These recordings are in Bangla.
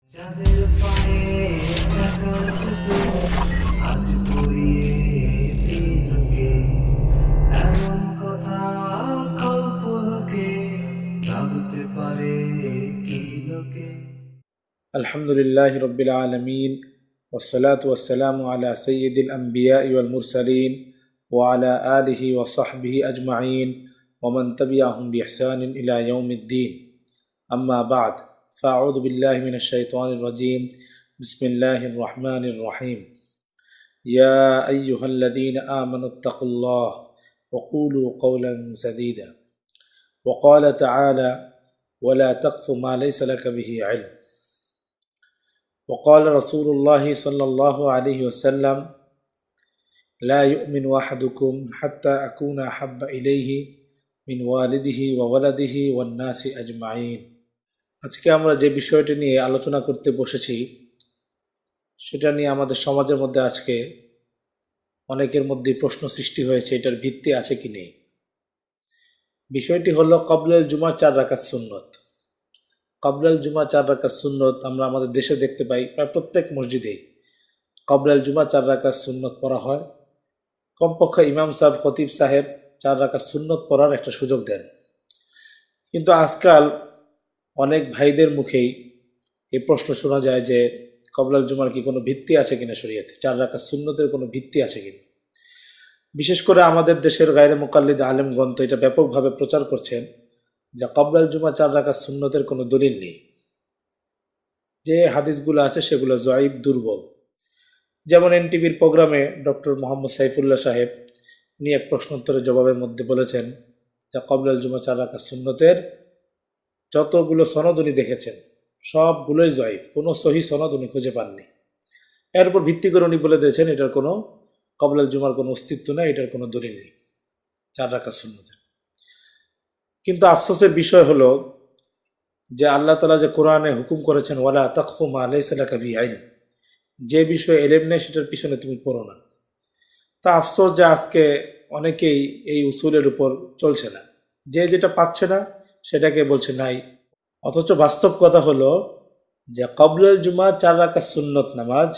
যাদের পায়ে চাকা ছোপে আছে পরিয়ে দিনকে এমন কথা কল্পলোকে ভাবতে পারে কি লোকে। الحمد لله رب العالمين والصلاة والسلام على سيد الأنبياء والمرسلين وعلى آله وصحبه أجمعين ومن تبعهم بإحسان إلى يوم الدين أما بعد فأعوذ بالله من الشيطان الرجيم بسم الله الرحمن الرحيم يا أيها الذين آمنوا اتقوا الله وقولوا قولا سديدا وقال تعالى ولا تقف ما ليس لك به علم وقال رسول الله صلى الله عليه وسلم لا يؤمن أحدكم حتى أكون أحب إليه من والده وولده والناس أجمعين। আজকে আমরা যে বিষয়টি নিয়ে আলোচনা করতে বসেছি সেটা নিয়ে আমাদের সমাজের মধ্যে আজকে অনেকের মধ্যে প্রশ্ন সৃষ্টি হয়েছে, এটার ভিত্তি আছে কি নেই। বিষয়টি হলো কবলাল জুমা 4 রাকাত সুন্নত। কবলাল জুমা 4 রাকাত সুন্নত আমরা আমাদের দেশে দেখতে পাই, প্রায় প্রত্যেক মসজিদে কবলাল জুমা 4 রাকাত সুন্নত পড়া হয়। কমপক্ষে ইমাম সাহেব খতিব সাহেব 4 রাকাত সুন্নত পড়ার একটা সুযোগ দেন। কিন্তু আজকাল অনেক ভাইদের মুখেই এই প্রশ্ন শোনা যায় যে কবলাল জুমার কি কোনো ভিত্তি আছে কিনা, শরীয়তে 4 রাকাত সুন্নতের কোনো ভিত্তি আছে কিনা। বিশেষ করে আমাদের দেশের গায়রে মুকাল্লিদ আলেমগণ তো এটা ব্যাপকভাবে প্রচার করছেন যে কবলাল জুমা 4 রাকাত সুন্নতের কোনো দলিল নেই, যে হাদিসগুলো আছে সেগুলো জয়ীব, দুর্বল। যেমন এনটিভির প্রোগ্রামে ডক্টর মোহাম্মদ সাইফুল্লাহ সাহেব উনি এক প্রশ্নোত্তরের জবাবের মধ্যে বলেছেন যে কবলাল জুমা 4 রাকাত সুন্নতের যতগুলো সনদ উনি দেখেছেন সবগুলোই জয়ীফ, কোনো সহি সনদ উনি খুঁজে পাননি। এর উপর ভিত্তি করে উনি বলে দিয়েছেন এটার কোনো কবলাল জুমার কোনো অস্তিত্ব নেই, এটার কোনো দলিল নেই 4 রাকাত সুন্নতের। কিন্তু আফসোসের বিষয় হলো যে আল্লাহ তাআলা যে কোরআনে হুকুম করেছেন ওয়ালা তাকফু মা লাইসা লাকা বিহি ইলম, যে বিষয়ে এলেম নেই সেটার পিছনে তুমি পড়ো না। তা আফসোস যে আজকে অনেকেই এই উসুলের উপর চলছে না, যে যেটা পাচ্ছে না সেটাকে বলছে নাই। অথচ বাস্তব কথা হলো যে কবলাল জুমা 4 রাকাত সুন্নত নামাজ,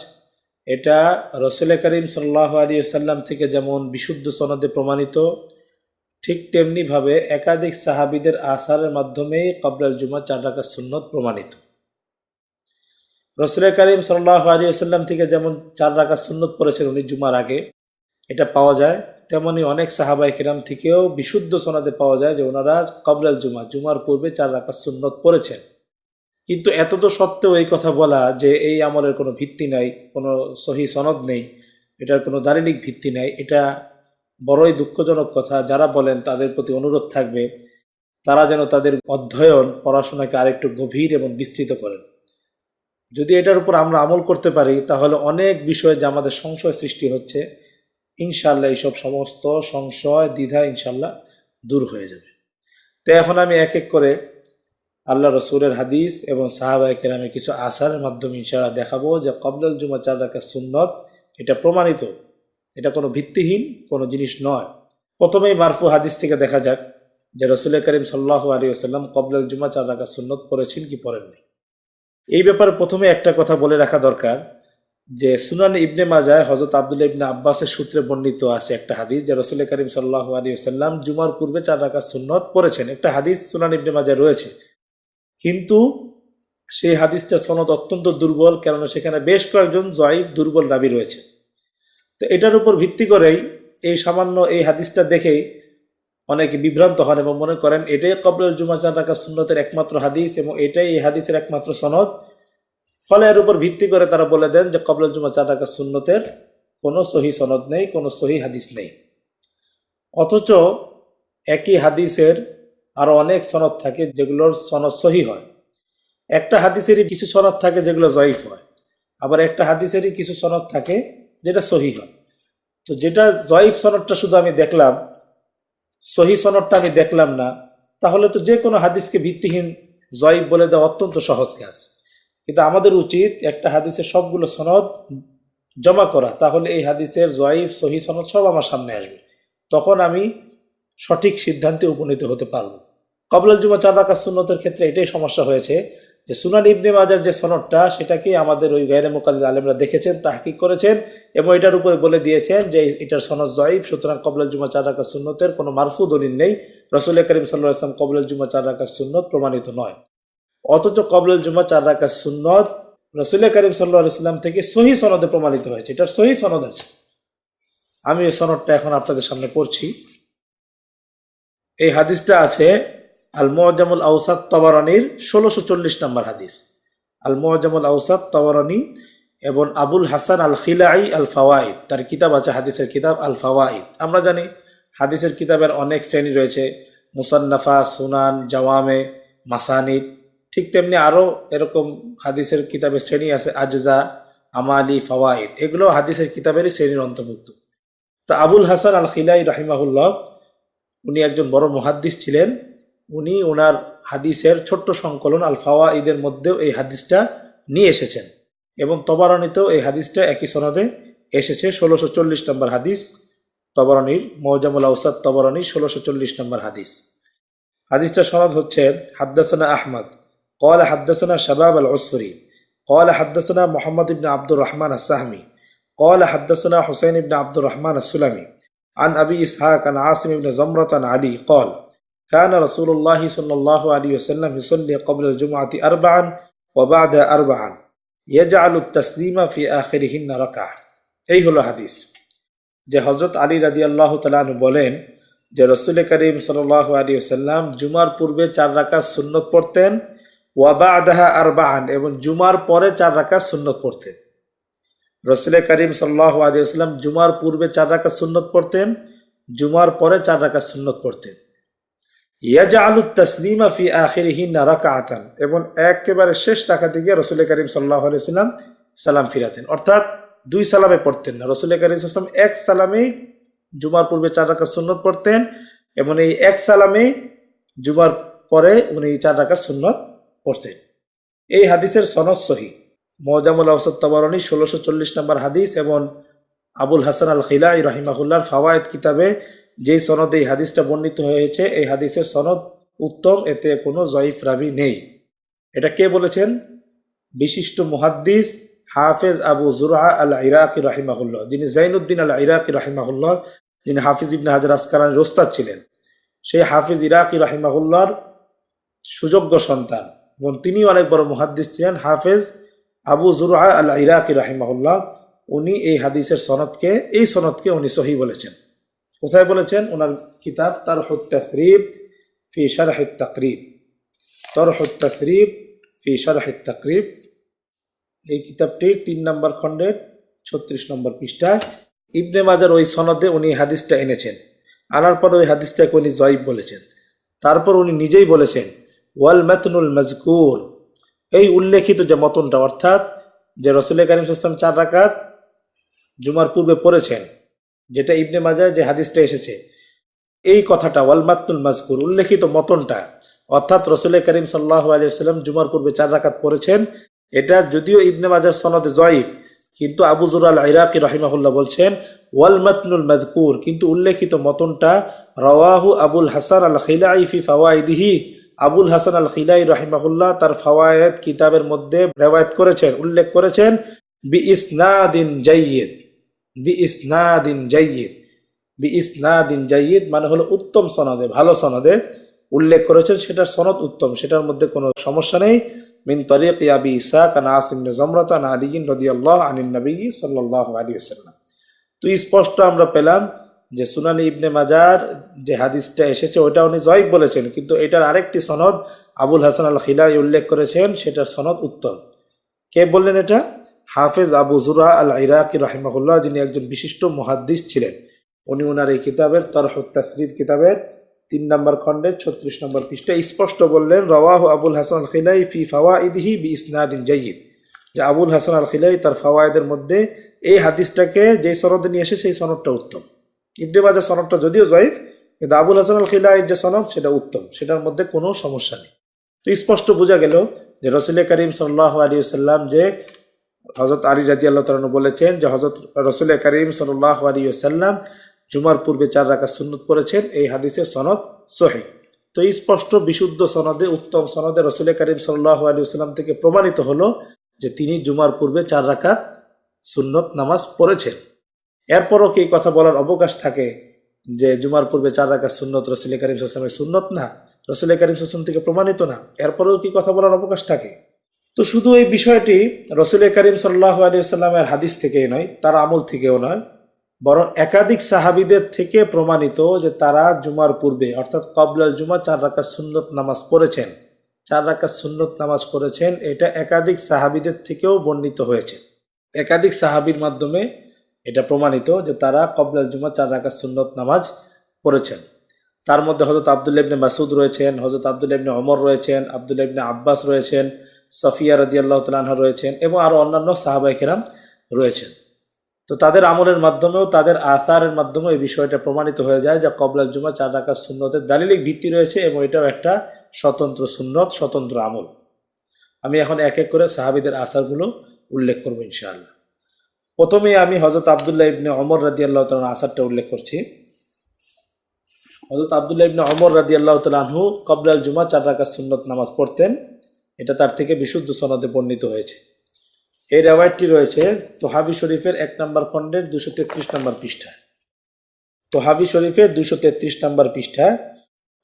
এটা রাসূল করিম সাল্লাল্লাহু আলাইহি ওয়াসাল্লাম থেকে যেমন বিশুদ্ধ সনদে প্রমাণিত, ঠিক তেমনিভাবে একাধিক সাহাবীদের আসারের মাধ্যমেই কবলাল জুমা 4 রাকাত সুন্নত প্রমাণিত। রাসূল করিম সাল্লাল্লাহু আলাইহি ওয়াসাল্লাম থেকে যেমন 4 রাকাত সুন্নত পড়েছেন উনি জুমার আগে, এটা পাওয়া যায়, তেমনি অনেক সাহাবায়ে কিরাম থেকেও বিশুদ্ধ সনদে পাওয়া যায় যে ওনারা কবলাল জুমা, জুমার পূর্বে 4 রাকাত সুন্নত পড়েছেন। কিন্তু এত তো সত্ত্বেও এই কথা বলা যে এই আমলের কোনো ভিত্তি নাই, কোনো সহি সনদ নেই, এটার কোনো দালিলিক ভিত্তি নাই, এটা বড়ই দুঃখজনক কথা। যারা বলেন তাদের প্রতি অনুরোধ থাকবে তারা যেন তাদের অধ্যয়ন পড়াশোনাকে আরেকটু গভীর এবং বিস্তৃত করেন। যদি এটার উপর আমরা আমল করতে পারি তাহলে অনেক বিষয়ে যে আমাদের সংশয় সৃষ্টি হচ্ছে, ইনশাআল্লাহ এইসব সমস্ত সংশয় দ্বিধা ইনশাআল্লাহ দূর হয়ে যাবে। তো এখন আমি এক এক করে আল্লাহ রসুলের হাদিস এবং সাহাবায়ে কেরামের কিছু আসারের মাধ্যমে ইনশাআল্লাহ দেখাবো যে কবলাল জুমা 4 রাকাত সুন্নত এটা প্রমাণিত, এটা কোনো ভিত্তিহীন কোনো জিনিস নয়। প্রথমেই মারফু হাদিস থেকে দেখা যাক যে রাসূল করিম সাল্লাল্লাহু আলাইহি ওয়াসাল্লাম কবলাল জুমা 4 রাকাত সুন্নত পড়েছেন কি পড়েননি। এই ব্যাপারে প্রথমে একটা কথা বলে রাখা দরকার যে সুনান ইবনে মাজায় হযরত আব্দুল্লাহ ইবনে আব্বাসের সূত্রে বর্ণিত আছে একটা হাদিস যে রাসূল করিম সাল্লাল্লাহু আলাইহি ওয়াসাল্লাম জুমার পূর্বে 4 রাকাত সুন্নত পড়েছেন। একটা হাদিস সুনান ইবনে মাজায় রয়েছে, কিন্তু সেই হাদিসটা সনদ অত্যন্ত দুর্বল, কেননা সেখানে বেশ কয়েকজন জয়ীফ দুর্বল রাবী রয়েছে। তো এটার উপর ভিত্তি করেই এই সামান্য এই হাদিসটা দেখেই অনেকে বিভ্রান্ত হন এবং মনে করেন এটাই কবলাল জুমা 4 রাকাত সুন্নতের একমাত্র হাদিস এবং এটাই এই হাদিসের একমাত্র সনদ। ফলে এর উপর ভিত্তি করে তারা বলে দেন যে কবলাল জুমা 4 রাকাত সুন্নতের কোনো সহি সনদ নেই, কোনো সহি হাদিস নেই। অথচ একই হাদিসের আরও অনেক সনদ থাকে যেগুলোর সনদ সহি হয়। একটা হাদিসেরই কিছু সনদ থাকে যেগুলো জয়ীফ হয়, আবার একটা হাদিসেরই কিছু সনদ থাকে যেটা সহি হয়। তো যেটা জয়ীফ সনদটা শুধু আমি দেখলাম, সহি সনদটা আমি দেখলাম না, তাহলে তো যে কোনো হাদিসকে ভিত্তিহীন জয়ীফ বলে দেওয়া অত্যন্ত সহজ কাজ। কিন্তু আমাদের উচিত একটা হাদিসের সবগুলো সনদ জমা করা, তাহলে এই হাদিসের জয়ীফ সহি সনদ সব আমার সামনে আসবে, তখন আমি সঠিক সিদ্ধান্তে উপনীত হতে পারব। কবলাল জুমা 4 রাকাত সুন্নতের ক্ষেত্রে এটাই সমস্যা হয়েছে যে সুনান ইবনে মাজার যে সনদটা সেটাকে আমাদের ওই গায়রে মুকাল্লিদ আলেমরা দেখেছেন, তাহকিক করেছেন এবং এটার উপরে বলে দিয়েছেন যে এটার সনদ জয়ীফ, সুতরাং ক্বাবলাল জুমা 4 রাকাত সুন্নতের কোনো মারফু দলিল নেই, রাসূল করিম সাল্লাল্লাহু আলাইহি ওয়াসাল্লাম ক্বাবলাল জুমা 4 রাকাত সুন্নত প্রমাণিত নয়। অথচ ক্বাবলাল জুমা 4 রাকাত সুন্নত রাসূল করিম সাল্লাল্লাহু আলাইহি ওয়াসাল্লাম থেকে সহিহ সনদে প্রমাণিত হয়েছে, এটার সহিহ সনদ আছে। আমি এই সনদটা এখন আপনাদের সামনে পড়ছি। এই হাদিসটা আছে আল মুআজামুল আওসাত তাবারানির 1640 নম্বর হাদিস। আল মুআজামুল আওসাত তাবারানি এবং আবুল হাসান আল খিলাই আল ফাওয়াইদ, তার কিতাব আছে হাদিসের কিতাব আল ফাওয়াইদ। আমরা জানি হাদিসের কিতাবের অনেক শ্রেণী রয়েছে, মুসান্নাফা, সুনান, জাওয়ামে, মাসানিদ। ঠিক তেমনি আরও এরকম হাদিসের কিতাবের শ্রেণী আছে, আজজা, আমালি, ফাওয়াইদ। এগুলো হাদিসের কিতাবেরই শ্রেণীর অন্তর্ভুক্ত। তো আবুল হাসান আল খিলাই রাহিমাহুল্লাহ উনি একজন বড় মুহাদ্দিস ছিলেন। উনি ওনার হাদিসের ছোট্ট সংকলন আল ফাওয়াইদের মধ্যেও এই হাদিসটা নিয়ে এসেছেন এবং তবারানিতেও এই হাদিসটা একই সনদে এসেছে। 1640 নম্বর হাদিস, তবারানির মুআজামুল আওসাত তবারানি 1640 নম্বর হাদিস। হাদিসটা সনদ হচ্ছে হাদ্দাসানা আহমদ قال حدثنا شباب العسفري قال حدثنا محمد بن عبد الرحمن السهمي قال حدثنا حسين بن عبد الرحمن السلمي عن أبي إسحاق عن عاصم بن زمرة عن علي قال كان رسول الله صلى الله عليه وسلم يصلي قبل الجمعة 4 وبعدها 4 يجعل التسليم في آخرهن ركعة। এই হলো হাদিস যে হযরত আলী রাদিয়াল্লাহু তাআলা আনহু বলেন যে রাসূল করিম সাল্লাল্লাহু আলাইহি ওয়াসাল্লাম জুমার পূর্বে 4 রাকাত সুন্নত পড়তেন, ওয়া বা'দাহা 4 এবং জুমার পরে 4 রাকাত সুন্নত পড়তেন। রাসূল করিম সাল্লাল্লাহু আলাইহি ওয়াসাল্লাম জুমার পূর্বে 4 রাকাত সুন্নত পড়তেন, জুমার পরে 4 রাকাত সুন্নত পড়তেন। ইয়াজআলুত তাসলিমা ফি আখিরিহিন্না রাকাআতান এবং একেবারে শেষ রাকাতে গিয়ে রাসূল করিম সাল্লাল্লাহু আলাইহি ওয়াসাল্লাম সালাম ফিরাতেন, অর্থাৎ 2 সালামে পড়তেন না। রাসূল করিম সাল্লাল্লাহু আলাইহি ওয়াসাল্লাম এক সালামে জুমার পূর্বে 4 রাকাত সুন্নত পড়তেন এবং এই এক সালামে জুমার পরে উনি 4 রাকাত সুন্নত পড়তেন। এই হাদিসের সনদ সহিহ। মুআজামুল আওসাত তাবারানি 1640 নম্বর হাদিস এবং আবুল হাসান আল খিলাই রাহিমাহুল্লাহর ফাওয়ায়েদ কিতাবে যেই সনদে এই হাদিসটা বর্ণিত হয়েছে, এই হাদিসের সনদ উত্তম, এতে কোনো জয়ীফ রাবি নেই। এটা কে বলেছেন? বিশিষ্ট মুহাদ্দিস হাফেজ আবু জুরআ আল ইরাকি রাহিমাহুল্লাহ, যিনি জাইনুদ্দিন আল ইরাকি রাহিমাহুল্লাহ, যিনি হাফিজ ইবনে হাজার আসকালানির ওস্তাদ ছিলেন। সেই হাফিজ ইরাকি রাহিমাহুল্লাহর সুযোগ্য সন্তান এবং তিনিও অনেক বড় মুহাদ্দিস ছিলেন। হাফেজ আবু জুরআ আল ইরাকি রাহিমাহুল্লাহ উনি এই হাদিসের সনদকে, এই সনদকে উনি সহিহ বলেছেন। কোথায় বলেছেন? ওনার কিতাব তারহুত তাসরিব ফি শারহিত তাকরিব, তারহুত তাসরিব ফি শারহিত তাকরিব। এই কিতাবটির 3 নম্বর খণ্ডের 36 নম্বর পৃষ্ঠায় ইবনে মাজার ওই সনদে উনি হাদিসটা এনেছেন। আনার পর ওই হাদিসটাকে উনি জয়ীফ বলেছেন। তারপর উনি নিজেই বলেছেন ওয়াল মাতনুল মাজকুর, এই উল্লেখিত যে মতনটা, অর্থাৎ যে রাসূল করিম সাল্লাল্লাহু আলাইহি ওয়াসাল্লাম 4 রাকাত জুমার পূর্বে পড়েছেন, যেটা ইবনে মাজায় যে হাদিসটা এসেছে, এই কথাটা ওয়াল মাতনুল মাজকুর, উল্লেখিত মতনটা, অর্থাৎ রাসূল করিম সাল্লাল্লাহু আলাইহি ওয়াসাল্লাম জুমার পূর্বে 4 রাকাত পড়েছেন, এটা যদিও ইবনে মাজার সনদে জয়ীফ, কিন্তু আবু জুরআ আল ইরাকি রাহিমাহুল্লাহ বলছেন ওয়াল মাতনুল মাযকুর, কিন্তু উল্লেখিত মতনটা রাওয়াহু আবুল হাসান আল খিলাই ফি ফাওয়াইদিহি, আবুল হাসান আল খিলাই রাহিমাহুল্লাহ তার ফাওয়ায়েদ কিতাবের মধ্যে রিওয়ায়াত করেছেন, উল্লেখ করেছেন বিইসনাদিন জাইয়িদ, বিইসনাদিন জাইয়িদ, বিইসনাদিন জাইয়িদ মানে হলো উত্তম সনদে, ভালো সনদে উল্লেখ করেছেন, সেটার সনদ উত্তম, সেটার মধ্যে কোনো সমস্যা নেই। মিন তরিক আবি ইসহাক আন আসিম ইবনে যামরাতা আন আলী রাদিয়াল্লাহু আনিন নবী সাল্লাল্লাহু আলাইহি ওয়াসাল্লাম। তো স্পষ্ট আমরা পেলাম যে সুনানি ইবনে মাজার যে হাদিসটা এসেছে ওইটা উনি জয়ীফ বলেছেন, কিন্তু এটার আরেকটি সনদ আবুল হাসান আল খিলাই উল্লেখ করেছেন, সেটার সনদ উত্তম। কে বললেন এটা? হাফেজ আবু জুরআ আল ইরাকি রাহিমাহুল্লাহ, যিনি একজন বিশিষ্ট মুহাদ্দিস ছিলেন। উনি ওনার এই কিতাবের তারহুত তাসরিব কিতাবের 3 নম্বর খণ্ডের 36 নম্বর পৃষ্ঠায় স্পষ্ট বললেন রাওয়াহু আবুল হাসান আল খিলাই ফি ফাওয়াইদিহি বিইসনাদিন জাইয়িদ, যে আবুল হাসান আল খিলাই তার ফাওয়ায়েদের মধ্যে এই হাদিসটাকে যে সনদে নিয়ে এসে সেই সনদটা উত্তম। ইবনে মাজাহ সনদটা যদিও জয়ীফ, কিন্তু আবুল হাসান আল খিলাইয়ের যে সনদ সেটা উত্তম, সেটার মধ্যে কোনো সমস্যা নেই। তো স্পষ্ট বোঝা গেল যে রাসূল করিম সাল্লাল্লাহু আলাইহি ওয়াসাল্লাম যে হযরত আলী রাদিয়াল্লাহু তাআলা বলেছেন যে হযরত রাসূল করিম সাল্লাল্লাহু আলাইহি ওয়াসাল্লাম জুমার পূর্বে 4 রাকাত সুন্নত পড়েছেন, এই হাদিসের সনদ সহিহ। তো স্পষ্ট বিশুদ্ধ সনদে, উত্তম সনদে রাসূল করিম সাল্লাল্লাহু আলাইহি ওয়াসাল্লাম থেকে প্রমাণিত হলো যে তিনি জুমার পূর্বে 4 রাকাত সুন্নত নামাজ পড়েছেন। এরপরও কি কথা বলার অবকাশ থাকে যে জুমার পূর্বে 4 রাকাত সুন্নত রাসূল করিম সাল্লাল্লাহু আলাইহি ওয়াসাল্লামের সুন্নত না, রাসূল করিম সাল্লাল্লাহু আলাইহি ওয়াসাল্লাম থেকে প্রমাণিত না? এরপরেও কি কথা বলার অবকাশ থাকে? তো শুধু এই বিষয়টি রাসূল করিম সাল্লাল্লাহু আলাইহি ওয়াসাল্লামের হাদিস থেকেই নয়, তার আমল থেকেও নয়, বরং একাধিক সাহাবীদের থেকে প্রমাণিত যে তারা জুমার পূর্বে অর্থাৎ ক্বাবলাল জুমা 4 রাকাত সুন্নত নামাজ পড়েছেন। 4 রাকাত সুন্নত নামাজ পড়েছেন, এটা একাধিক সাহাবীদের থেকেও বর্ণিত হয়েছে। একাধিক সাহাবীর মাধ্যমে এটা প্রমাণিত যে তারা ক্বাবলাল জুমা 4 রাকাত সুন্নত নামাজ পড়েছেন। তার মধ্যে হযরত আব্দুল্লাহ ইবনে মাসউদ রয়েছেন, হযরত আব্দুল্লাহ ইবনে ওমর রয়েছেন, আব্দুল্লাহ ইবনে আব্বাস রয়েছেন, সফিয়া রাদিয়াল্লাহু তাআলা আনহা রয়েছেন এবং আরও অন্যান্য সাহাবায়ে কেরাম রয়েছেন। তো তাদের আমলের মাধ্যমেও, তাদের আসারের মাধ্যমেও এই বিষয়টা প্রমাণিত হয়ে যায় যে ক্বাবলাল জুমা 4 রাকাত সুন্নতের দালিলিক ভিত্তি রয়েছে এবং এটাও একটা স্বতন্ত্র সুন্নত, স্বতন্ত্র আমল। আমি এখন এক এক করে সাহাবীদের আসারগুলো উল্লেখ করব ইনশাআল্লাহ। প্রথমেই আমি হযরত আব্দুল্লাহ ইবনে ওমর রাদিয়াল্লাহু তাআলা আসারটা উল্লেখ করছি। হযরত আব্দুল্লাহ ইবনে ওমর রাদিয়াল্লাহু তাআলা আনহু ক্বাবলাল জুমা 4 রাকাত সুন্নত নামাজ পড়তেন, এটা তার থেকে বিশুদ্ধ সনদে বর্ণিত হয়েছে। এই রেওয়ায়তটি রয়েছে তোহাবি শরীফের 1 নম্বর খণ্ডের 233 নম্বর পৃষ্ঠায়। তোহাবি শরীফের 233 নম্বর পৃষ্ঠায়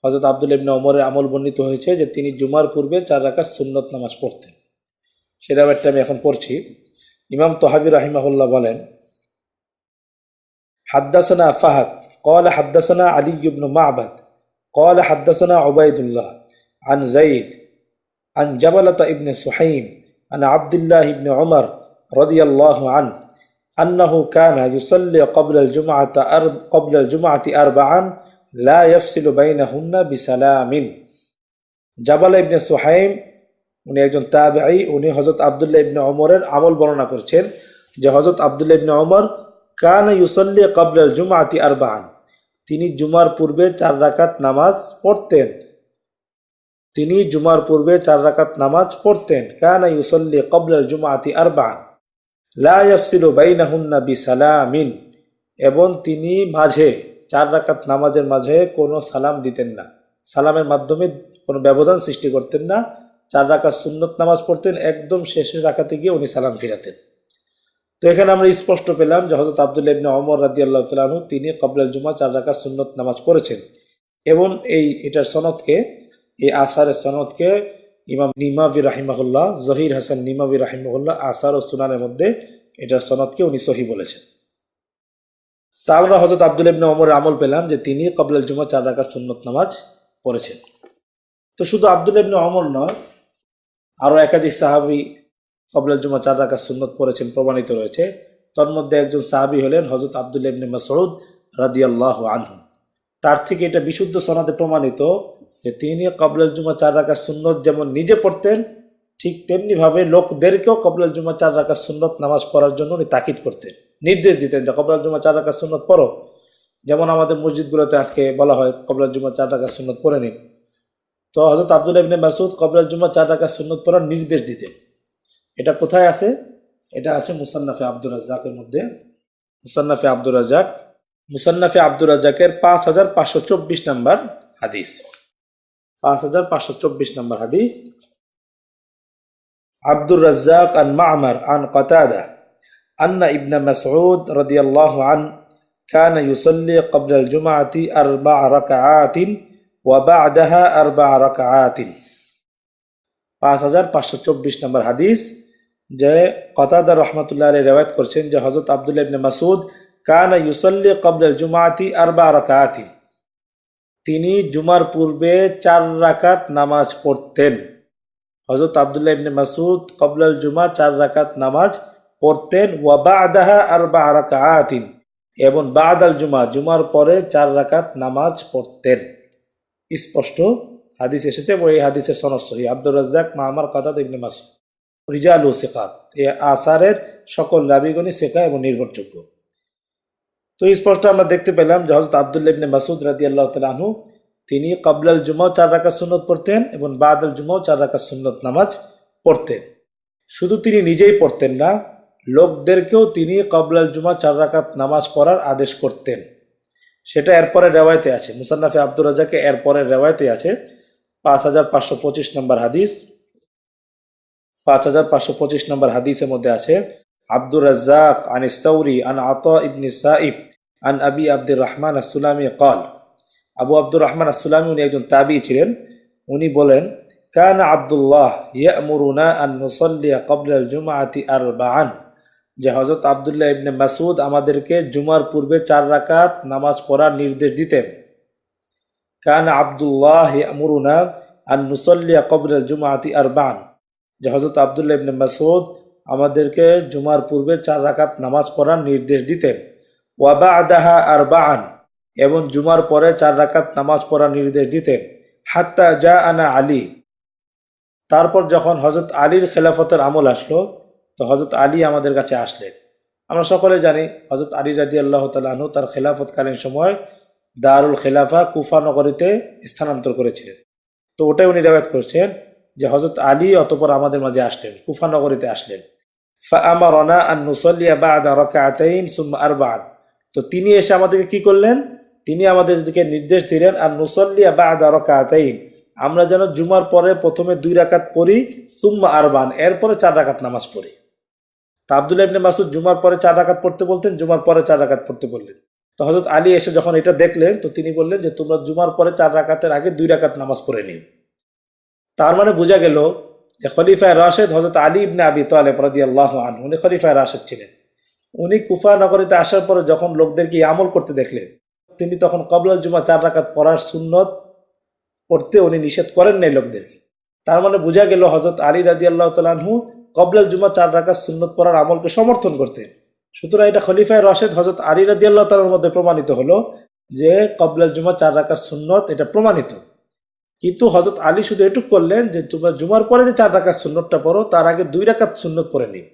হযরত আব্দুল্লাহ ইবনে ওমরের আমল বর্ণিত হয়েছে যে তিনি জুমার পূর্বে 4 রাকাত সুন্নত নামাজ পড়তেন। সেই রেওয়ায়তটা আমি এখন পড়ছি। ইমাম তোহাবি রাহিমাহুল্লাহ বলেন, হাদ্দাসানা ফাহাদ قال حدثنا علي بن معبد قال حدثنا عبيد الله عن زيد عن جبلة ابن سحيم عن عبد الله بن عمر رضي الله عنه أنه كان يصلي قبل الجمعة أربعا لا يفصل بينهن بسلام। জাবালা ইবনে সুহাইম উনি একজন তাবেঈ, উনি হযরত আব্দুল্লাহ ইবনে ওমরের আমল বর্ণনা করছেন যে হযরত আব্দুল্লাহ ইবনে ওমর কানা ইউসাল্লি ক্বাবলাল জুমআতি আরবাআন, তিনি জুমার পূর্বে 4 রাকাত নামাজ পড়তেন। তিনি জুমার পূর্বে 4 রাকাত নামাজ পড়তেন। কানা ইউসাল্লি ক্বাবলাল জুমআতি আরবাআন লা ইয়াফসিলু বাইনাহুন্না বিসালামিন, এবং তিনি মাঝে 4 রাকাত নামাজের মাঝে কোনো সালাম দিতেন না, সালামের মাধ্যমে কোনো ব্যবধান সৃষ্টি করতেন না। 4 রাকাত সুন্নত নামাজ পড়তেন, একদম শেষের রাকাতে গিয়ে উনি সালাম ফিরাতেন। তো এখানে আমরা স্পষ্ট পেলাম যে হযরত আব্দুল্লাহ ইবনে ওমর রাদিয়াল্লাহু তাআলা আনহু তিনি ক্বাবলাল জুমা 4 রাকাত সুন্নত নামাজ পড়েছেন এবং এটার সনদকে, এই আসারের সনদকে ইমাম নিমাভি রাহিমাহুল্লাহ, জহির হাসান নিমাভি রাহিমাহুল্লাহ আসার ও সুনানের মধ্যে এটার সনদকে উনি সহি বলেছেন। তা আমরা হযরত আব্দুল্লাহ ইবনে ওমরের আমল পেলাম যে তিনি ক্বাবলাল জুমা 4 রাকাত সুন্নত নামাজ পড়েছেন। তো শুধু আব্দুল্লাহ ইবনে ওমর নয়, আরও একাধিক সাহাবী ক্বাবলাল জুমা 4 রাকাত সুন্নত পড়েছেন, প্রমাণিত রয়েছে। তার মধ্যে একজন সাহাবী হলেন হযরত আব্দুল্লাহ ইবনে মাসউদ রাদিয়াল্লাহু আনহু। তার থেকে এটা বিশুদ্ধ সনদে প্রমাণিত যে তিনি ক্বাবলাল জুমা 4 রাকাত সুন্নত যেমন নিজে পড়তেন, ঠিক তেমনিভাবে লোকদেরকেও ক্বাবলাল জুমা 4 রাকাত সুন্নত নামাজ পড়ার জন্য উনি তাকিদ করতেন, নির্দেশ দিতেন যে ক্বাবলাল জুমা 4 রাকাত সুন্নত পড়ো। যেমন আমাদের মসজিদগুলোতে আজকে বলা হয় ক্বাবলাল জুমা 4 রাকাত সুন্নত পড়ে নিন। তো হযরত আব্দুল্লাহ ইবনে মাসউদ ক্বাবলাল জুমা 4 রাকাত সুন্নত পড়ার নির্দেশ দিতেন। এটা কোথায় আছে? এটা আছে মুসান্নাফে আব্দুর রাজ্জাকের মধ্যে। মুসান্নাফে আব্দুর রাজ্জাকের 5524 নম্বর হাদিস। 5524 নম্বর হাদিস। আব্দুর রাজ্জাক আন মা'মার আন কাতাদা আন্না ইবনে মাসউদ রাদিয়াল্লাহু আনহু কানা ইউসাল্লি ক্বাবলাল জুমআতি 4 রাকাআতিন ওয়া বা'দাহা 4 রাকাআতিন। 5524 নম্বর হাদিস, যে কাতাদা রাহমাতুল্লাহ আলাইহি রিওয়ায়াত করছেন যে হযরত আব্দুল্লাহ ইবনে মাসউদ কানা ইউসাল্লি ক্বাবলাল জুমআতি 4 রাকাআতিন, তিনি জুমার পূর্বে 4 রাকাত নামাজ পড়তেন। হযরত আব্দুল্লাহ ইবনে মাসউদ ক্বাবলাল জুমা 4 রাকাত নামাজ পড়তেন। ওয়া বা'দাহা 4 রাকাআতিন, এবং বা'দাল জুমা, জুমার পরে 4 রাকাত নামাজ পড়তেন। স্পষ্ট হাদিস এসেছে এবং এই হাদিসের সনদ সহিহ। আব্দুর রাজ্জাক, মা'মার, কাতাদা ইবনে মাসউদ রিজালু সিকাত, এই আসারের সকল রাবীগণই সিকা এবং নির্ভরযোগ্য। তো স্পষ্ট আমরা দেখতে পেলাম যে হযরত আব্দুল্লাহ ইবনে মাসউদ রাদিয়াল্লাহু তাআলা আনহু তিনি ক্বাবলাল জুমা 4 রাকাত সুন্নত পড়তেন এবং বা'দাল জুমাও 4 রাকাত সুন্নত নামাজ পড়তেন। শুধু তিনি নিজেই পড়তেন না, লোকদেরকেও তিনি ক্বাবলাল জুমা 4 রাকাত নামাজ পড়ার আদেশ করতেন। সেটা এরপরে রেওয়ায়তে আছে, মুসান্নাফে আব্দুর রাজ্জাকে এরপরে রেওয়ায়তে আছে 5525 নম্বর হাদিস। 5525 নম্বর হাদিসের মধ্যে আছে আব্দুর রাজ্জাক আনিস সাউরি আন আতা ইবনে সাইব আন আবি আব্দুর রহমান আস-সুলামি قال, আবু আব্দুর রহমান আস-সুলামি উনি একজন তাবি ছিলেন। উনি বলেন কানা আব্দুল্লাহ ইয়ামুরুনা আন নুসাল্লি ক্বাবলা আল জুমআতি আরবাআন, যে হযরত আব্দুল্লাহ ইবনে মাসউদ আমাদেরকে জুমার পূর্বে 4 রাকাত নামাজ পড়ার নির্দেশ দিতেন। কানা আব্দুল্লাহ ইয়ামুরুনা আন নুসাল্লি ক্বাবলা আল জুমআতি আরবাআন, যে হযরত আব্দুল্লাহ ইবনে মাসউদ আমাদেরকে জুমার পূর্বে 4 রাকাত নামাজ পড়ার নির্দেশ দিতেন। ওয়া বা'দাহা আরবাআন, এবং জুমার পরে 4 রাকাত নামাজ পড়ার নির্দেশ দিতেন। হাত্তা জাআনা আলী, তারপর যখন হযরত আলীর খেলাফতের আমল আসলো তো হযরত আলী আমাদের কাছে আসলেন। আমরা সকলে জানি হযরত আলী রাদিয়াল্লাহু তাআলা আনহু তার খেলাফতকালীন সময় দারুল খেলাফা কুফা নগরীতে স্থানান্তর করেছিলেন। তো ওটাই উনি রিওয়ায়াত করছেন যে হযরত আলী অতঃপর আমাদের মাঝে আসলেন, কুফা নগরীতে আসলেন। ফাআমারানা আন নুসাল্লিয়া বা'দা রাকাতাইন সুম্মা আরবাআন, তো তিনি এসে আমাদেরকে কি করলেন, তিনি আমাদেরকে নির্দেশ দিলেন আন নুসাল্লিয়া বা'দা রাকাতাইন, আমরা যেন জুমার পরে প্রথমে 2 রাকাত পড়ি, সুম্মা আরবাআন, এরপরে 4 রাকাত নামাজ পড়ি। তা আব্দুল্লাহ ইবনে মাসউদ জুমার পরে 4 রাকাত পড়তে বলতেন, জুমার পরে 4 রাকাত পড়তে বললেন। তো হযরত আলী এসে যখন এটা দেখলেন তো তিনি বললেন যে তোমরা জুমার পরে 4 রাকাতের আগে 2 রাকাত নামাজ পড়ে নিও। তার মানে বোঝা গেল যে খলিফায়ে রাশেদ হযরত আলী ইবনে আবি তালেব রাদিয়াল্লাহু আনহু, উনি খলিফায়ে রাশেদ ছিলেন। উনি কুফা নগরীতে আসার পরে যখন লোকদেরকে আমল করতে দেখলেন, তিনি তখন ক্বাবলাল জুমা 4 রাকাত পড়ার সুন্নত পড়তে উনি নিষেধ করেন নাই লোকদেরকে। তার মানে বোঝা গেল হযরত আলী রাদিয়াল্লাহু তাআলা আনহু ক্বাবলাল জুমা 4 রাকাত সুন্নত পড়ার আমলকে সমর্থন করতেন। সুতরাং এটা খলিফায়ে রাশেদ হযরত আলী রাদিয়াল্লাহু তাআলার মধ্যে প্রমাণিত হলো যে ক্বাবলাল জুমা 4 রাকাত সুন্নত, এটা প্রমাণিত। কিন্তু হযরত আলী শুধু এটুকু করলেন যে তোমরা জুমার পরে যে 4 রাকাত সুন্নতটা পড়ো তার আগে 2 রাকাত সুন্নত পড়ে নিও।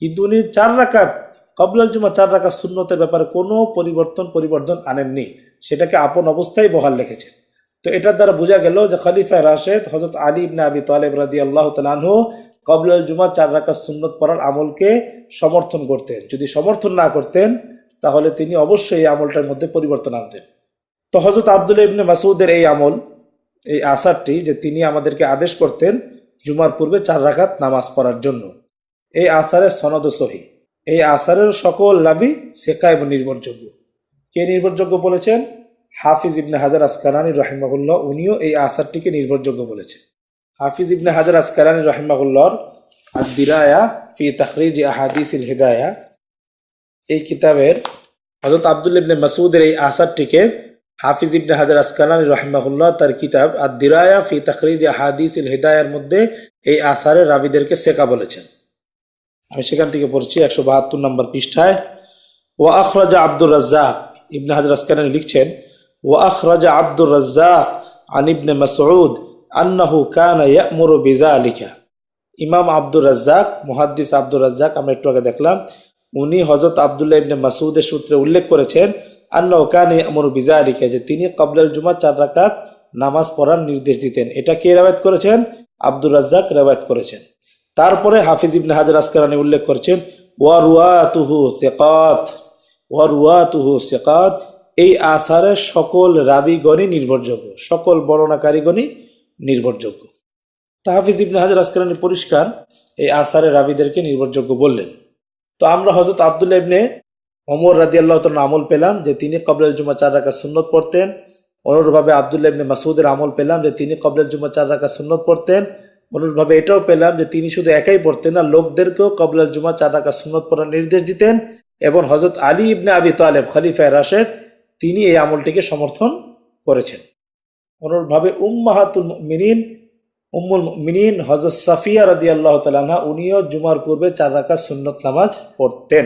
কিন্তু উনি 4 রাকাত ক্বাবলাল জুমা 4 রাকাত সুন্নতের ব্যাপারে কোনো পরিবর্তন আনেননি, সেটাকে আপন অবস্থায় বহাল রেখেছেন। তো এটার দ্বারা বোঝা গেল যে খলিফায়ে রাশেদ হযরত আলী ইবনে আবি তালেব রাদিয়াল্লাহু তাআলা আনহু ক্বাবলাল জুমা 4 রাকাত সুন্নত পড়ার আমলকে সমর্থন করতেন। যদি সমর্থন না করতেন তাহলে তিনি অবশ্যই এই আমলটার মধ্যে পরিবর্তন আনতেন। তো হযরত আব্দুল্লাহ ইবনে মাসউদের এই আমল, এই আসারটি যে তিনি আমাদেরকে আদেশ করতেন জুমার পূর্বে 4 রাকাত নামাজ পড়ার জন্য, এই আসারের সনদ সহিহ। এই আসারের সকল রাবী সিকা এবং নির্ভরযোগ্য। কে নির্ভরযোগ্য বলেছেন? হাফিজ ইবনে হাজার আসকালানী রাহিমাহুল্লাহ, উনিও এই আসারটিকে নির্ভরযোগ্য বলেছেন। হাফিজ ইবনে হাজার আসকালানী রাহিমাহুল্লাহর আদ-দিরায়া ফি তাখরিজ আহাদিসিল হিদায়া, এই কিতাবের হযরত আব্দুল্লাহ ইবনে মাসউদের এই আসারটিকে হাফিজ ইবনে হাজার আসকালানী রাহিমাহুল্লাহ তার কিতাব আদ-দিরায়া ফি তাখরিজ আহাদিসিল হিদায়ার মধ্যে এই আসারের রাবীদেরকে সিকা বলেছেন। আমি সেখান থেকে পড়ছি 172 নম্বর পৃষ্ঠায়। ওয়া আখরাজা আব্দুর রাজ্জাক, ইবনে হাজার আসকালানী লিখছেন ওয়া আখরাজা আব্দুর রাজ্জাক আন ইবনে মাসউদ আন্নাহু কানা ইয়া'মুরু বিযালিকা। ইমাম আব্দুর রাজ্জাক, মুহাদ্দিস আব্দুর রাজ্জাক, আমরা একটু আগে দেখলাম, উনি হযরত আব্দুল্লাহ ইবনে মাসউদের সূত্রে উল্লেখ করেছেন আন্নাহু কানা ইয়া'মুরু বিযালিকা, যে তিনি ক্বাবলাল জুমা 4 রাকাত নামাজ পড়ার নির্দেশ দিতেন। এটা কে রিওয়ায়াত করেছেন? আব্দুর রাজ্জাক রিওয়ায়াত করেছেন। তারপরে হাফিজ ইবনে হাজার আসকালানী উল্লেখ করেছেন ওয়া রুয়াতুহু সিকাত, ওয়া রুয়াতুহু সিকাত, এই আসারের সকল রাবীগণই নির্ভরযোগ্য, সকল বর্ণনাকারীগণই নির্ভরযোগ্য। তা হাফিজ ইবনে হাজার আসকালানী পরিষ্কার এই আসারের রাবীদেরকে নির্ভরযোগ্য বললেন। তো আমরা হযরত আব্দুল্লাহ ইবনে ওমর রাদিয়াল্লাহু তাআলা আমল পেলাম যে তিনি ক্বাবলাল জুমা 4 রাকাত সুন্নত পড়তেন। অনুরূপভাবে আব্দুল্লাহ ইবনে মাসউদের আমল পেলাম যে তিনি ক্বাবলাল জুমা 4 রাকাত সুন্নত পড়তেন। অনুরূপভাবে এটাও পেলাম যে তিনি শুধু একাই পড়তেন না, লোকদেরকেও ক্বাবলাল জুমা 4 রাকাত সুন্নত পড়ার নির্দেশ দিতেন। এবং হযরত আলী ইবনে আবি তালেব খলিফায়ে রাশেদ, তিনি এই আমলটিকে সমর্থন করেছেন। অনুরূপভাবে উম্মাহাতুল মুমিনিন, উম্মুল মুমিনিন হযরত সাফিয়া রাদিয়াল্লাহু তাআলা আনহা, উনিও জুমার পূর্বে 4 রাকাত সুন্নত নামাজ পড়তেন।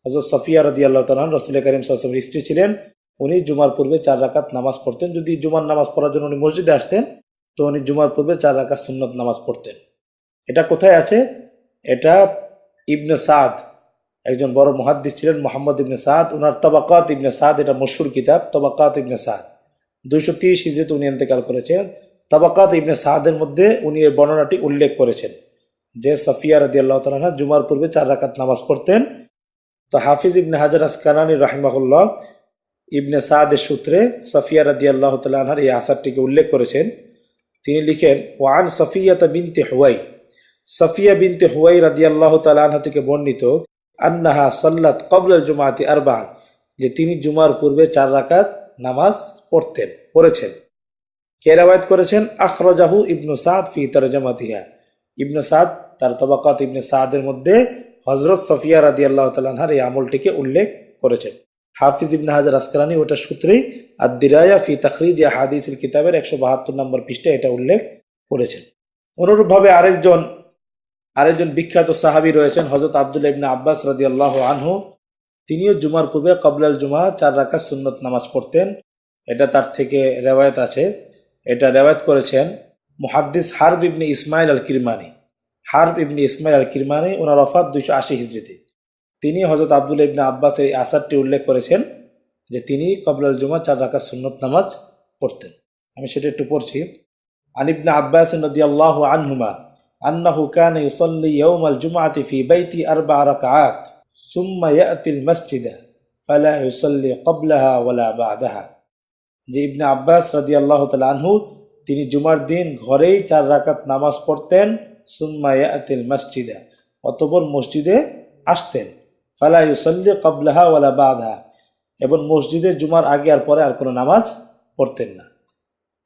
হযরত সাফিয়া রাদিয়াল্লাহু তাআলা রাসূল কারীম সাল্লাল্লাহু আলাইহি ওয়াসাল্লামের স্ত্রী ছিলেন, উনি জুমার পূর্বে 4 রাকাত নামাজ পড়তেন। যদি জুমার নামাজ পড়ার জন্য উনি মসজিদে আসতেন তো উনি জুমার পূর্বে 4 রাকাত সুন্নত নামাজ পড়তেন। এটা কোথায় আছে? এটা ইবনে সাদ, একজন বড় মুহাদ্দিস ছিলেন মুহাম্মদ ইবনে সাদ, ওনার তাবাকাত ইবনে সাদ, এটা মশহুর কিতাব তাবাকাত ইবনে সাদ, 230 হিজরিতে উনি ইন্তেকাল করেছেন। তাবাকাত ইবনে সাদের মধ্যে উনি এই বর্ণনাটি উল্লেখ করেছেন যে সাফিয়া রাদিয়াল্লাহু তাআলা আনহা জুমার পূর্বে 4 রাকাত নামাজ পড়তেন। তো হাফিজ ইবনে হাজার আসকালানী রাহিমাহুল্লাহ ইবনে সাদের সূত্রে সাফিয়া রাদিয়াল্লাহু তাআলা আনহার এই আসারটিকে উল্লেখ করেছেন। তিনি লিখেন, ওয়ান সাফিয়াতা বিনতে হুয়াই, সাফিয়া বিনতে হুয়াই রাদিয়াল্লাহু তাআলা আনহা থেকে বর্ণিত, আন্নাহা সাল্লাত ক্বাবলাল জুমআতি আরবাআন, যে তিনি জুমার পূর্বে 4 রাকাত নামাজ পড়েছেন। কে রাওয়ায়াত করেছেন? আখরাজাহু ইবনু সাদ ফি তারজামাতিহা, ইবনু সাদ তার তাবাকাত ইবনে সাদের মধ্যে হযরত সাফিয়া রাদিয়াল্লাহু তাআলা আনহার এই আমলটিকে উল্লেখ করেছেন। হাফিজ ইবনে হাজার আসকালানি ওটা সূত্রেই আদ-দিরায়া ফি তাখরিজ আহাদিসিল কিতাবের 172 নম্বর পৃষ্ঠায় এটা উল্লেখ করেছেন। অনুরূপভাবে আরেকজন বিখ্যাত সাহাবী রয়েছেন হযরত আব্দুল্লাহ ইবনে আব্বাস রাদিয়াল্লাহু আনহু। তিনিও জুমার পূর্বে ক্বাবলাল জুমা 4 রাকাত সুন্নত নামাজ পড়তেন। এটা তার থেকে রেওয়ায়েত আছে। এটা রেওয়ায়েত করেছেন মুহাদ্দিস হারব ইবনে ইসমাইল আল কিরমানি। হারব ইবনে ইসমাইল আল কিরমানি, ওনার ওফাত 280 হিজরিতে। তিনি হযরত আব্দুল্লাহ ইবনে আব্বাসের এই আসারটি উল্লেখ করেছেন যে তিনি ক্বাবলাল জুমা 4 রাকাত সুন্নত নামাজ পড়তেন। আমি সেটা একটু পড়ছি। আন ইবনে আব্বাস রাদিয়াল্লাহু আনহুমা আন্নাহু কানা ইউসাল্লি ইয়াওমাল জুমআতি ফি বাইতি 4 রাকাআত সুম্মা ইয়াতিল মাসজিদা ফালা ইউসাল্লি ক্বাবলাহা ওয়ালা বা'দাহা। যে ইবনে আব্বাস রাদিয়াল্লাহু তাআলা আনহু তিনি জুমার দিন ঘরেই 4 রাকাত নামাজ পড়তেন, সুম্মা ইয়াতিল মাসজিদা, অতঃপর মসজিদে আসতেন, ফালা ইউসাল্লি ক্বাবলাহা ওয়ালা বা'দাহা, এবং মসজিদে জুমার আগে আর পরে আর কোনো নামাজ পড়তেন না।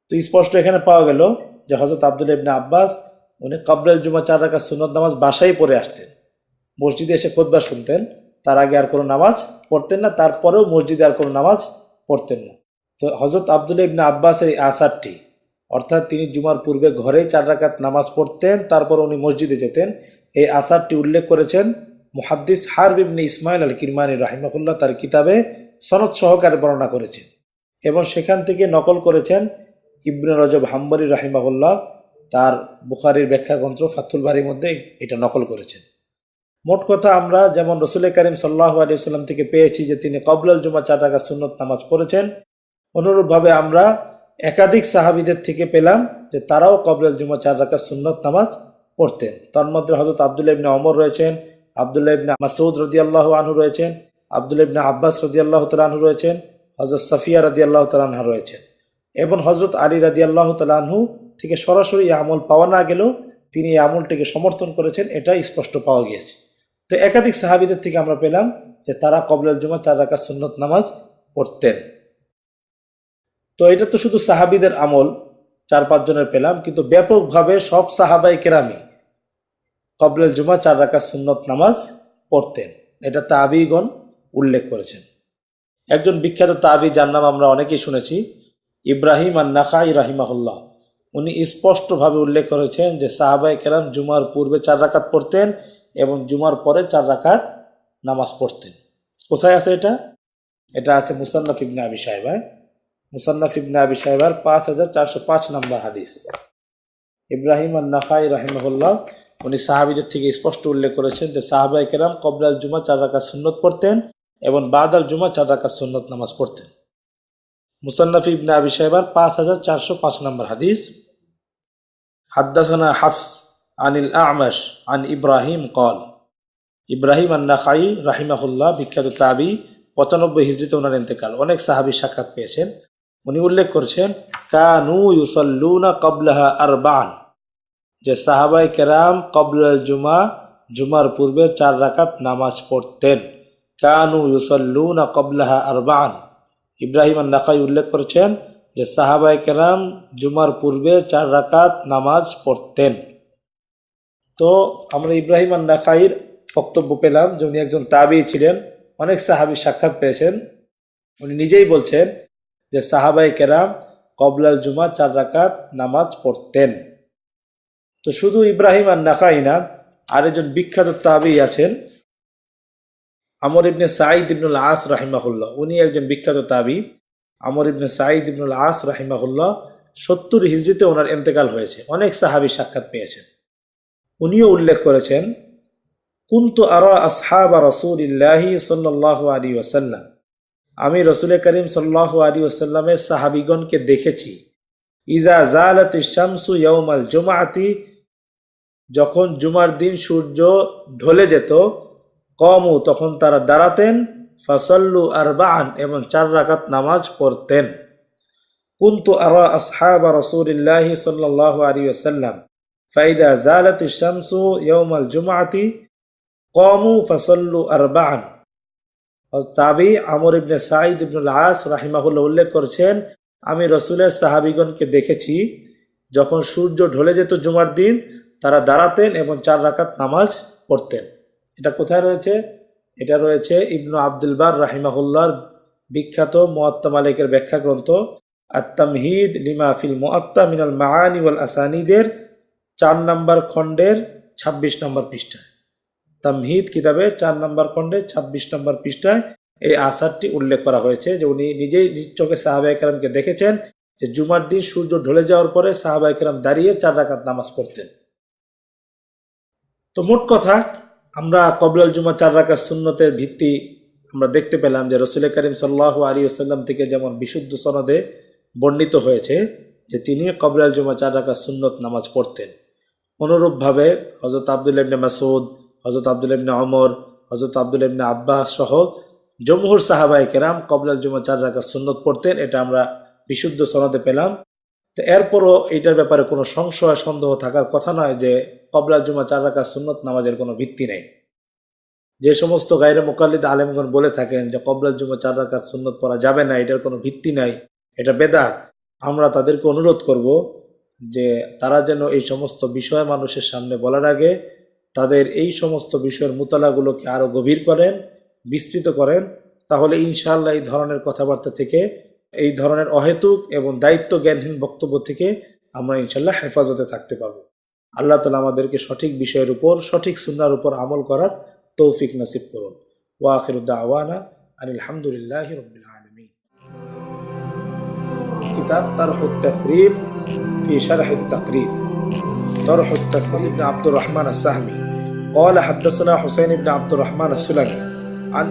তো স্পষ্ট এখানে পাওয়া গেল যে হযরত আব্দুল্লাহ ইবনে আব্বাস উনি ক্বাবলাল জুমা 4 রাকাত সুন্নত নামাজ বাসায় পড়ে আসতেন, মসজিদে এসে খুতবা শুনতেন, তার আগে আর কোনো নামাজ পড়তেন না, তারপরেও মসজিদে আর কোনো নামাজ পড়তেন না। তো হযরত আব্দুল্লাহ ইবনে আব্বাসের এই আসারটি, অর্থাৎ তিনি জুমার পূর্বে ঘরেই 4 রাকাত নামাজ পড়তেন, তারপর উনি মসজিদে যেতেন, এই আসারটি উল্লেখ করেছেন মুহাদ্দিস হারব ইবনে ইসমাইল আল কিরমানি রাহিমাহুল্লাহ তার কিতাবে সনদ সহকারে বর্ণনা করেছেন, এবং সেখান থেকে নকল করেছেন ইবনে রজব হাম্বলি রাহিমাহুল্লাহ তার বুখারীর ব্যাখ্যা গ্রন্থ ফাথুল বারীর মধ্যে এটা নকল করেছেন। মোট কথা, আমরা যেমন রাসূল কারীম সাল্লাল্লাহু আলাইহি ওয়াসাল্লাম থেকে পেয়েছি যে তিনি ক্বাবলাল জুমা 4 রাকাত সুন্নত নামাজ পড়েছেন, অনুরূপভাবে আমরা একাধিক সাহাবীদের থেকে পেলাম যে তারাও ক্বাবলাল জুমা 4 রাকাত সুন্নত নামাজ পড়তেন। তার মধ্যে হযরত আব্দুল্লাহ ইবনে ওমর রয়েছেন, আব্দুল্লাহ ইবনে মাসউদ রাদিয়াল্লাহু আনহু রয়েছেন, আব্দুল্লাহ ইবনে আব্বাস রাদিয়াল্লাহু তাআলা আনহু রয়েছেন, হযরত সাফিয়া রাদিয়াল্লাহু তাআলা আনহা রয়েছেন, এবং হযরত আলী রাদিয়াল্লাহু তাআলা আনহু থেকে সরাসরি এই আমল পাওয়া না গেলেও তিনি এই আমলটিকে সমর্থন করেছেন, এটা স্পষ্ট পাওয়া গিয়েছে। তো একাধিক সাহাবীদের থেকে আমরা পেলাম যে তারা ক্বাবলাল জুমা 4 রাকাত সুন্নত নামাজ পড়তেন। তো এটা তো শুধু সাহাবীদের আমল, 4-5 জনের পেলাম, কিন্তু ব্যাপকভাবে সব সাহাবায়ে কেরামই ক্বাবলাল জুমা 4 রাকাত সুন্নত নামাজ পড়তেন, এটা তাবিঈগণ উল্লেখ করেছেন। একজন বিখ্যাত তাবিঈ যার নাম আমরা অনেকেই শুনেছি, ইব্রাহিম আন-নাখাই রাহিমাহুল্লাহ, উনি স্পষ্টভাবে উল্লেখ করেছেন যে সাহাবায়ে কেরাম জুমার পূর্বে 4 রাকাত পড়তেন এবং জুমার পরে 4 রাকাত নামাজ পড়তেন। কোথায় আছে এটা? এটা আছে মুসান্নাফ ইবনে আবি শায়বায়, মুসান্নাফ ইবনে আবি শায়বার 5405 নম্বর হাদিস। ইব্রাহিম আন-নাখাই রাহিমাহুল্লাহ উনি সাহাবীদের থেকে স্পষ্ট উল্লেখ করেছেন যে সাহাবায়ে কেরাম ক্বাবলাল জুমা 4 রাকাত সুন্নত পড়তেন এবং বাদাল জুমা 4 রাকাত সুন্নত নামাজ পড়তেন। মুসান্নাফ ইবনে আবি শায়বার 5405 নম্বর হাদিস। হাদ্দাসানা হাফস আনিল আ'মাশ আন ইব্রাহিম ক্বাল, ইব্রাহিম আন-নাখাই রাহিমাহুল্লাহ বিখ্যাত তাবিঈ, 95 হিজরিতে ওনার ইন্তেকাল, অনেক সাহাবীর সাক্ষাৎ পেয়েছেন। উনি উল্লেখ করছেন কানু ইউসাল্লুনা ক্বাবলাহা আরবা'আন, যে সাহাবায়ে কেরাম ক্বাবলাল জুমা জুমার পূর্বে 4 রাকাত নামাজ পড়তেন। কানু ইউসাল্লুনা ক্বাবলাহা আরবা'আন, ইব্রাহিম আন-নাখাই উল্লেখ করেছেন যে সাহাবায়ে কেরাম জুমার পূর্বে 4 রাকাত নামাজ পড়তেন। তো আমরা ইব্রাহিম আন-নাখাইর বক্তব্য পেলাম যে উনি একজন তাবিঈ ছিলেন, অনেক সাহাবীর সাক্ষাৎ পেয়েছেন। উনি নিজেই বলছেন যে সাহাবায়ে কেরাম ক্বাবলাল জুমা 4 রাকাত নামাজ পড়তেন। তো শুধু ইব্রাহিম আন-নাখাই না, আরেকজন বিখ্যাত তাবিঈ আছেন আমর ইবনে সাঈদ ইবনুল আস রাহিমাহুল্লাহ, উনি একজন বিখ্যাত তাবিঈ। আমর ইবনে সাঈদ ইবনুল আস রাহিমাহুল্লাহ 70 হিজরিতে ওনার ইন্তেকাল হয়েছে, অনেক সাহাবী সাক্ষাৎ পেয়েছেন। উনিও উল্লেখ করেছেন কুনতু আরা আসহাবা রাসূলিল্লাহি সাল্লাল্লাহু আলাইহি ওয়াসাল্লাম, আমি রাসূল করিম সাল্লাল্লাহু আলাইহি ওয়াসাল্লামের সাহাবীগণকে দেখেছি, ইজা জালাতিশ শামসু ইয়াউমাল জুমআতি, যখন জুমার দিন সূর্য ঢলে যেত, কমু তখন তারা দাঁড়াতেন, ফাসাল্লু আরবাআন এবং 4 রাকাত নামাজ পড়তেন। কুনতু আরা আসহাবা রাসূলিল্লাহি সাল্লাল্লাহু আলাইহি ওয়াসাল্লাম ফাইদা জালাতিশ শামসু ইয়াউমাল জুমআতি ক্বামু ফাসাল্লু আরবাআন। তাবি আমর ইবনে সাঈদ ইবনুল আস রাহিমাহুল্লাহ উল্লেখ করেছেন, আমি রসুলের সাহাবিগণকে দেখেছি যখন সূর্য ঢলে যেত জুমার দিন তারা দাঁড়াতেন এবং 4 রাকাত নামাজ পড়তেন। এটা কোথায় রয়েছে? এটা রয়েছে ইবনু আব্দুল বার রাহিমাহুল্লাহর বিখ্যাত মুয়াত্তা মালিকের ব্যাখ্যা গ্রন্থ আত-তামহিদ লিমা ফিল মুআত্তা মিনাল মাআনি ওয়াল আসানিদের 4 নম্বর খণ্ডের 26 নম্বর পৃষ্ঠায়। তামহিদ কিতাবে 4 নম্বর খণ্ডে 26 নম্বর পৃষ্ঠায় এই আসারটি উল্লেখ করা হয়েছে যে উনি নিজেই নিজ চোখে সাহাবায়ে কেরামকে দেখেছেন যে জুমার দিন সূর্য ঢলে যাওয়ার পরে সাহাবায়ে কেরাম দাঁড়িয়ে 4 রাকাত নামাজ পড়তেন। তো মোট কথা আমরা কবলাল জুমা 4 রাকাত সুন্নতের ভিত্তি আমরা দেখতে পেলাম যে রাসূল করিম সাল্লাল্লাহু আলাইহি ওয়াসাল্লাম থেকে যেমন বিশুদ্ধ সনদে বর্ণিত হয়েছে যে তিনি কবলাল জুমা 4 রাকাত সুন্নত নামাজ পড়তেন। অনুরূপভাবে হযরত আব্দুল্লাহ ইবনে মাসউদ, হযরত আব্দুল্লাহ ইবনে ওমর, হযরত আব্দুল্লাহ ইবনে আব্বাস সহ জমহুর সাহাবায়ে কেরাম কবলাল জুমা 4 রাকাত সুন্নত পড়তেন। এটা আমরা বিশুদ্ধ সনদে পেলাম। তো এরপরও এইটার ব্যাপারে কোনো সংশয় সন্দেহ থাকার কথা নয় যে কবলাল জুমা 4 রাকাত সুন্নত নামাজের কোনো ভিত্তি নেই। যে সমস্ত গায়রে মুকাল্লিদ আলেমগণ বলে থাকেন যে কবলাল জুমা 4 রাকাত সুন্নত পড়া যাবে না, এটার কোনো ভিত্তি নাই, এটা বেদাত, আমরা তাদেরকে অনুরোধ করব যে তারা যেন এই সমস্ত বিষয় মানুষের সামনে বলার আগে তাদের এই সমস্ত বিষয়ের মুতালাগুলোকে আরও গভীর করেন, বিস্তৃত করেন। তাহলে ইনশাআল্লাহ এই ধরনের কথাবার্তা থেকে, এই ধরনের অহেতুক এবং দায়িত্ব জ্ঞানহীন বক্তব্য থেকে আমরা ইনশাআল্লাহ হেফাজতে থাকতে পারবো। আল্লাহ তাআলা আমাদেরকে সঠিক বিষয়ের উপর, সঠিক সুন্নাহর উপর আমল করার তৌফিক নসিব করুন। ওয়া আখিরু দাওয়ানা আনিল হামদুলিল্লাহি রাব্বিল আলামিন। কিতাব তারহুত তাফরিদ ফি শারহিত তাকরিব, তারহুত তাফরিদ ইবনে আব্দুর রহমান আস-সাহমি قال حدثنا حسين بن عبد الرحمن السلمي عن